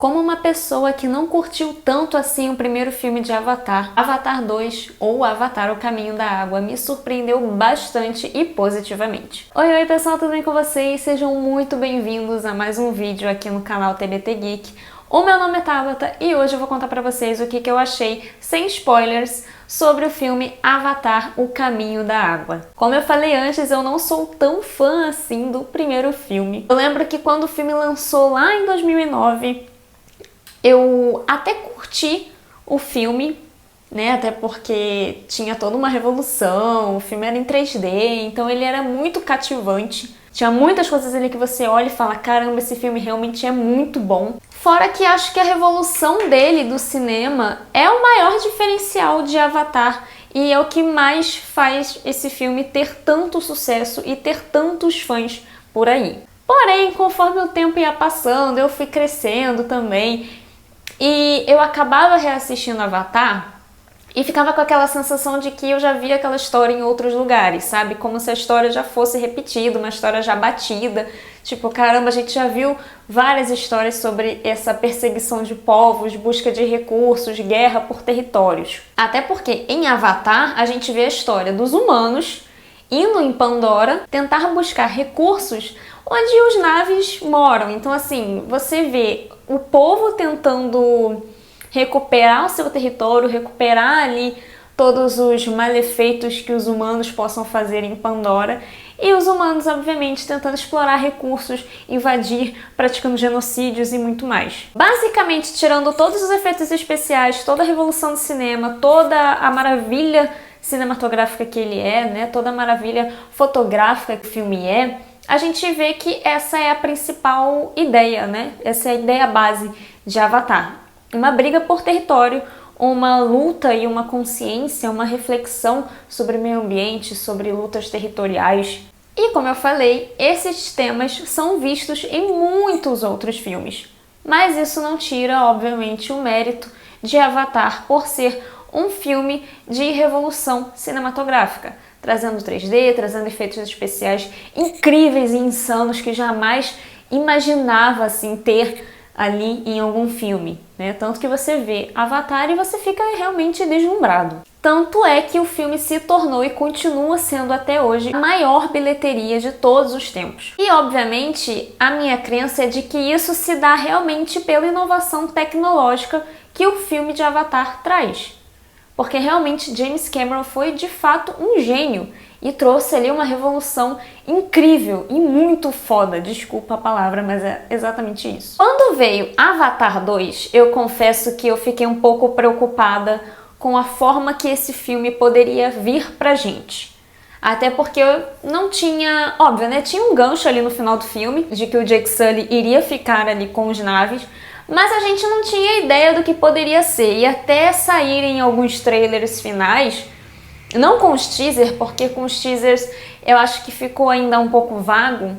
Como uma pessoa que não curtiu tanto assim o primeiro filme de Avatar, Avatar 2 ou Avatar: O Caminho da Água me surpreendeu bastante e positivamente. Oi pessoal, tudo bem com vocês? Sejam muito bem-vindos a mais um vídeo aqui no canal TBT Geek. O meu nome é Tabata e hoje eu vou contar pra vocês o que eu achei, sem spoilers, sobre o filme Avatar: O Caminho da Água. Como eu falei antes, eu não sou tão fã assim do primeiro filme. Eu lembro que quando o filme lançou lá em 2009, eu até curti o filme, né? Até porque tinha toda uma revolução, o filme era em 3D, então ele era muito cativante. Tinha muitas coisas ali que você olha e fala, caramba, esse filme realmente é muito bom. Fora que acho que a revolução dele do cinema é o maior diferencial de Avatar e é o que mais faz esse filme ter tanto sucesso e ter tantos fãs por aí. Porém, conforme o tempo ia passando, eu fui crescendo também e eu acabava reassistindo Avatar e ficava com aquela sensação de que eu já via aquela história em outros lugares, sabe? Como se a história já fosse repetida, uma história já batida. Tipo, caramba, a gente já viu várias histórias sobre essa perseguição de povos, busca de recursos, guerra por territórios. Até porque em Avatar a gente vê a história dos humanos indo em Pandora tentar buscar recursos onde os naves moram. Então, assim, você vê o povo tentando recuperar o seu território, recuperar ali todos os malefeitos que os humanos possam fazer em Pandora, e os humanos, obviamente, tentando explorar recursos, invadir, praticando genocídios e muito mais. Basicamente, tirando todos os efeitos especiais, toda a revolução do cinema, toda a maravilha cinematográfica que ele é, né, toda a maravilha fotográfica que o filme é, a gente vê que essa é a principal ideia, né? Essa é a ideia base de Avatar. Uma briga por território, uma luta e uma consciência, uma reflexão sobre o meio ambiente, sobre lutas territoriais. E como eu falei, esses temas são vistos em muitos outros filmes. Mas isso não tira, obviamente, o mérito de Avatar por ser um filme de revolução cinematográfica, trazendo 3D, trazendo efeitos especiais incríveis e insanos que jamais imaginava assim ter ali em algum filme, né? Tanto que você vê Avatar e você fica realmente deslumbrado. Tanto é que o filme se tornou e continua sendo até hoje a maior bilheteria de todos os tempos. E obviamente a minha crença é de que isso se dá realmente pela inovação tecnológica que o filme de Avatar traz. Porque realmente James Cameron foi de fato um gênio e trouxe ali uma revolução incrível e muito foda, desculpa a palavra, mas é exatamente isso. Quando veio Avatar 2, eu confesso que eu fiquei um pouco preocupada com a forma que esse filme poderia vir pra gente. Até porque eu não tinha, óbvio, né, tinha um gancho ali no final do filme, de que o Jake Sully iria ficar ali com os naves, mas a gente não tinha ideia do que poderia ser, e até saírem alguns trailers finais, não com os teasers, porque com os teasers eu acho que ficou ainda um pouco vago,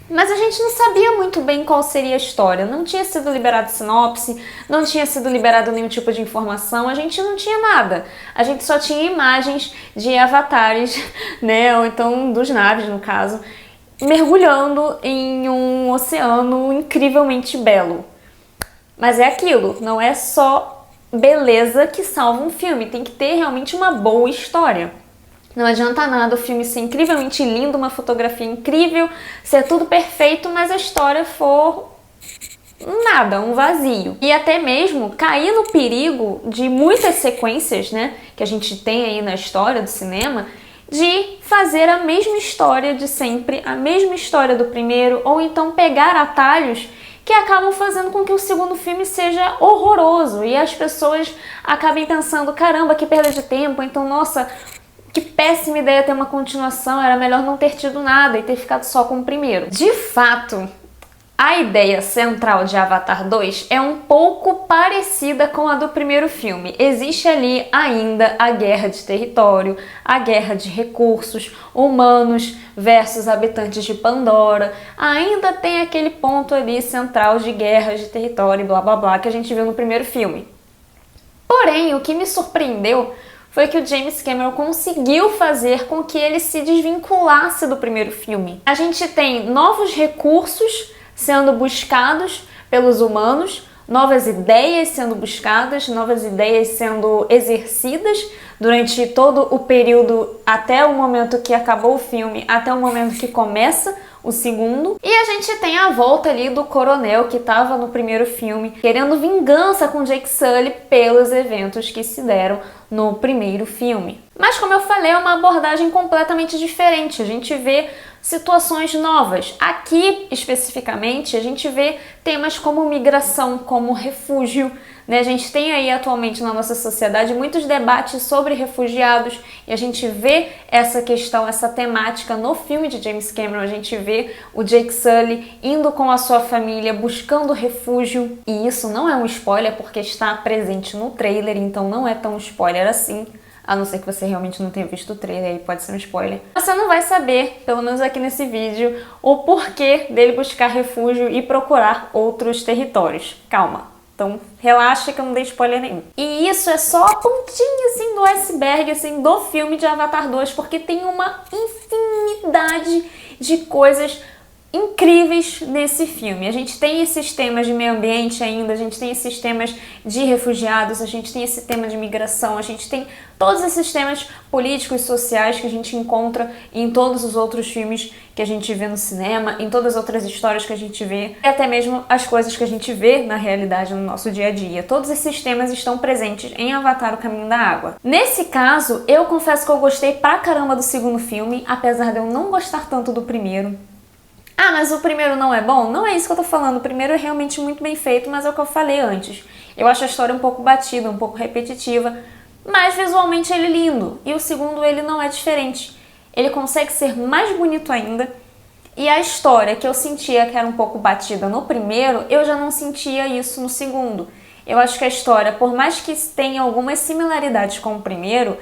mas a gente não sabia muito bem qual seria a história, não tinha sido liberado sinopse, não tinha sido liberado nenhum tipo de informação, a gente não tinha nada, a gente só tinha imagens de avatares, né, ou então dos naves no caso, mergulhando em um oceano incrivelmente belo. Mas é aquilo, não é só beleza que salva um filme, tem que ter realmente uma boa história. Não adianta nada o filme ser incrivelmente lindo, uma fotografia incrível, ser tudo perfeito, mas a história for nada, um vazio. E até mesmo cair no perigo de muitas sequências, né, que a gente tem aí na história do cinema, de fazer a mesma história de sempre, a mesma história do primeiro, ou então pegar atalhos que acabam fazendo com que o segundo filme seja horroroso e as pessoas acabem pensando, caramba, que perda de tempo, então, nossa, que péssima ideia ter uma continuação, era melhor não ter tido nada e ter ficado só com o primeiro. De fato, a ideia central de Avatar 2 é um pouco parecida com a do primeiro filme. Existe ali ainda a guerra de território, a guerra de recursos, humanos versus habitantes de Pandora. Ainda tem aquele ponto ali central de guerra de território e blá blá blá que a gente viu no primeiro filme. Porém, o que me surpreendeu foi que o James Cameron conseguiu fazer com que ele se desvinculasse do primeiro filme. A gente tem novos recursos sendo buscados pelos humanos, novas ideias sendo buscadas, novas ideias sendo exercidas durante todo o período até o momento que acabou o filme, até o momento que começa o segundo. E a gente tem a volta ali do coronel que estava no primeiro filme, querendo vingança com Jake Sully pelos eventos que se deram no primeiro filme. Mas como eu falei, é uma abordagem completamente diferente. A gente vê situações novas. Aqui, especificamente, a gente vê temas como migração, como refúgio, né? A gente tem aí atualmente na nossa sociedade muitos debates sobre refugiados e a gente vê essa questão, essa temática no filme de James Cameron. A gente vê o Jake Sully indo com a sua família buscando refúgio, e isso não é um spoiler porque está presente no trailer, então não é tão spoiler assim. A não ser que você realmente não tenha visto o trailer, aí pode ser um spoiler. Você não vai saber, pelo menos aqui nesse vídeo, o porquê dele buscar refúgio e procurar outros territórios. Calma, então relaxa que eu não dei spoiler nenhum. E isso é só a pontinha assim do iceberg assim, do filme de Avatar 2, porque tem uma infinidade de coisas incríveis nesse filme. A gente tem esses temas de meio ambiente ainda, a gente tem esses temas de refugiados, a gente tem esse tema de migração, a gente tem todos esses temas políticos e sociais que a gente encontra em todos os outros filmes que a gente vê no cinema, em todas as outras histórias que a gente vê, e até mesmo as coisas que a gente vê na realidade no nosso dia a dia. Todos esses temas estão presentes em Avatar: O Caminho da Água. Nesse caso, eu confesso que eu gostei pra caramba do segundo filme, apesar de eu não gostar tanto do primeiro. Ah, mas o primeiro não é bom? Não é isso que eu tô falando. O primeiro é realmente muito bem feito, mas é o que eu falei antes. Eu acho a história um pouco batida, um pouco repetitiva, mas visualmente ele é lindo. E o segundo, ele não é diferente. Ele consegue ser mais bonito ainda. E a história que eu sentia que era um pouco batida no primeiro, eu já não sentia isso no segundo. Eu acho que a história, por mais que tenha algumas similaridades com o primeiro,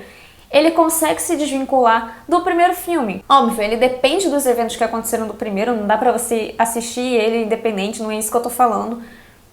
ele consegue se desvincular do primeiro filme. Óbvio, ele depende dos eventos que aconteceram do primeiro, não dá pra você assistir ele independente, não é isso que eu tô falando.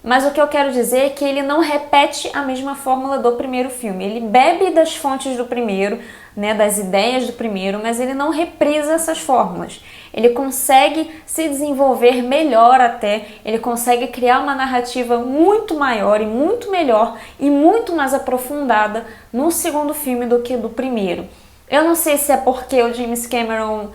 Mas o que eu quero dizer é que ele não repete a mesma fórmula do primeiro filme. Ele bebe das fontes do primeiro, né, das ideias do primeiro, mas ele não reprisa essas fórmulas. Ele consegue se desenvolver melhor até, ele consegue criar uma narrativa muito maior e muito melhor e muito mais aprofundada no segundo filme do que do primeiro. Eu não sei se é porque o James Cameron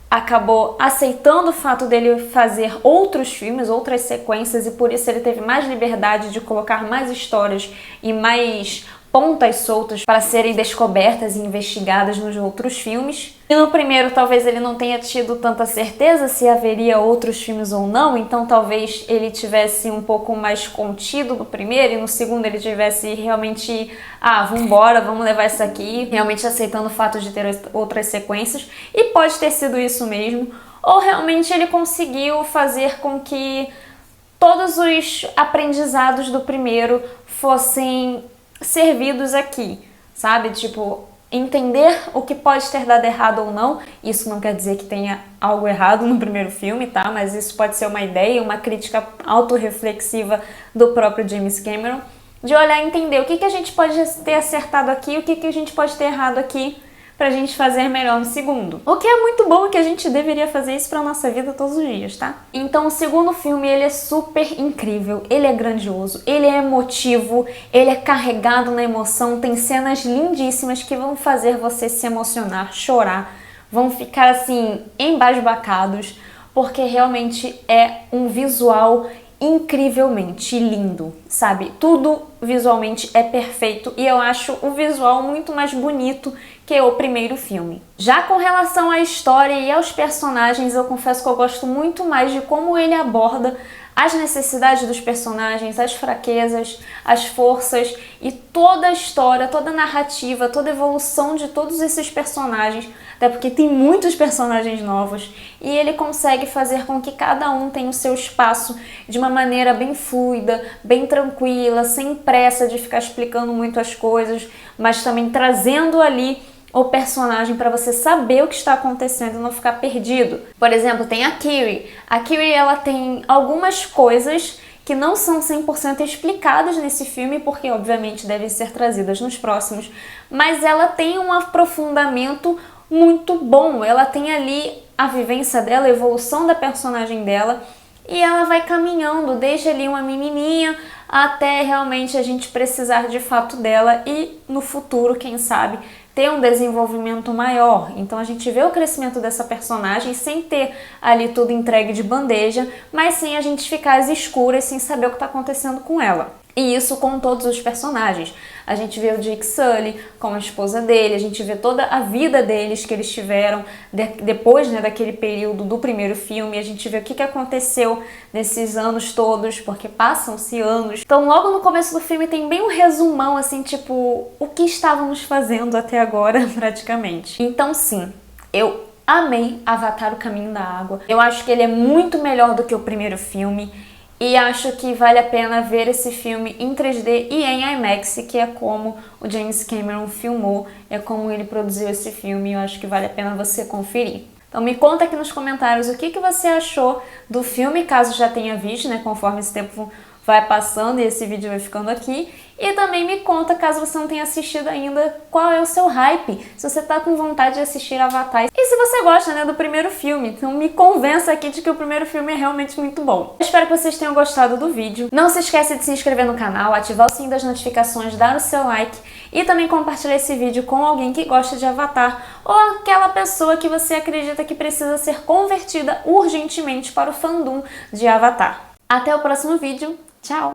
acabou aceitando o fato dele fazer outros filmes, outras sequências, e por isso ele teve mais liberdade de colocar mais histórias e mais pontas soltas para serem descobertas e investigadas nos outros filmes. E no primeiro talvez ele não tenha tido tanta certeza se haveria outros filmes ou não, então talvez ele tivesse um pouco mais contido no primeiro, e no segundo ele tivesse realmente, vambora, vamos levar isso aqui, realmente aceitando o fato de ter outras sequências, e pode ter sido isso mesmo, ou realmente ele conseguiu fazer com que todos os aprendizados do primeiro fossem servidos aqui, sabe? Tipo, entender o que pode ter dado errado ou não. Isso não quer dizer que tenha algo errado no primeiro filme, tá? Mas isso pode ser uma ideia, uma crítica autorreflexiva do próprio James Cameron, de olhar e entender o que a gente pode ter acertado aqui, o que a gente pode ter errado aqui, pra gente fazer melhor no segundo. O que é muito bom, que a gente deveria fazer isso pra nossa vida todos os dias, tá? Então o segundo filme, ele é super incrível, ele é grandioso, ele é emotivo, ele é carregado na emoção, tem cenas lindíssimas que vão fazer você se emocionar, chorar, vão ficar assim, embasbacados, porque realmente é um visual incrivelmente lindo, sabe? Tudo visualmente é perfeito e eu acho o visual muito mais bonito que o primeiro filme. Já com relação à história e aos personagens, eu confesso que eu gosto muito mais de como ele aborda as necessidades dos personagens, as fraquezas, as forças e toda a história, toda a narrativa, toda a evolução de todos esses personagens, até porque tem muitos personagens novos, e ele consegue fazer com que cada um tenha o seu espaço de uma maneira bem fluida, bem tranquila, sem pressa de ficar explicando muito as coisas, mas também trazendo ali o personagem para você saber o que está acontecendo e não ficar perdido. Por exemplo, tem a Kiri. A Kiri, ela tem algumas coisas que não são 100% explicadas nesse filme, porque obviamente devem ser trazidas nos próximos, mas ela tem um aprofundamento muito bom. Ela tem ali a vivência dela, a evolução da personagem dela, e ela vai caminhando desde ali uma menininha até realmente a gente precisar de fato dela e no futuro, quem sabe, ter um desenvolvimento maior. Então a gente vê o crescimento dessa personagem sem ter ali tudo entregue de bandeja, mas sim a gente ficar às escuras sem saber o que está acontecendo com ela. E isso com todos os personagens. A gente vê o Jake Sully com a esposa dele, a gente vê toda a vida deles que eles tiveram depois, né, daquele período do primeiro filme. A gente vê o que aconteceu nesses anos todos, porque passam-se anos. Então logo no começo do filme tem bem um resumão, assim, tipo, o que estávamos fazendo até agora, praticamente. Então sim, eu amei Avatar: O Caminho da Água. Eu acho que ele é muito melhor do que o primeiro filme. E acho que vale a pena ver esse filme em 3D e em IMAX, que é como o James Cameron filmou, é como ele produziu esse filme, e eu acho que vale a pena você conferir. Então me conta aqui nos comentários o que você achou do filme, caso já tenha visto, né, conforme esse tempo vai passando e esse vídeo vai ficando aqui. E também me conta, caso você não tenha assistido ainda, qual é o seu hype, se você tá com vontade de assistir Avatar. E se você gosta, né, do primeiro filme, então me convença aqui de que o primeiro filme é realmente muito bom. Eu espero que vocês tenham gostado do vídeo. Não se esqueça de se inscrever no canal, ativar o sininho das notificações, dar o seu like e também compartilhar esse vídeo com alguém que gosta de Avatar ou aquela pessoa que você acredita que precisa ser convertida urgentemente para o fandom de Avatar. Até o próximo vídeo. Tchau!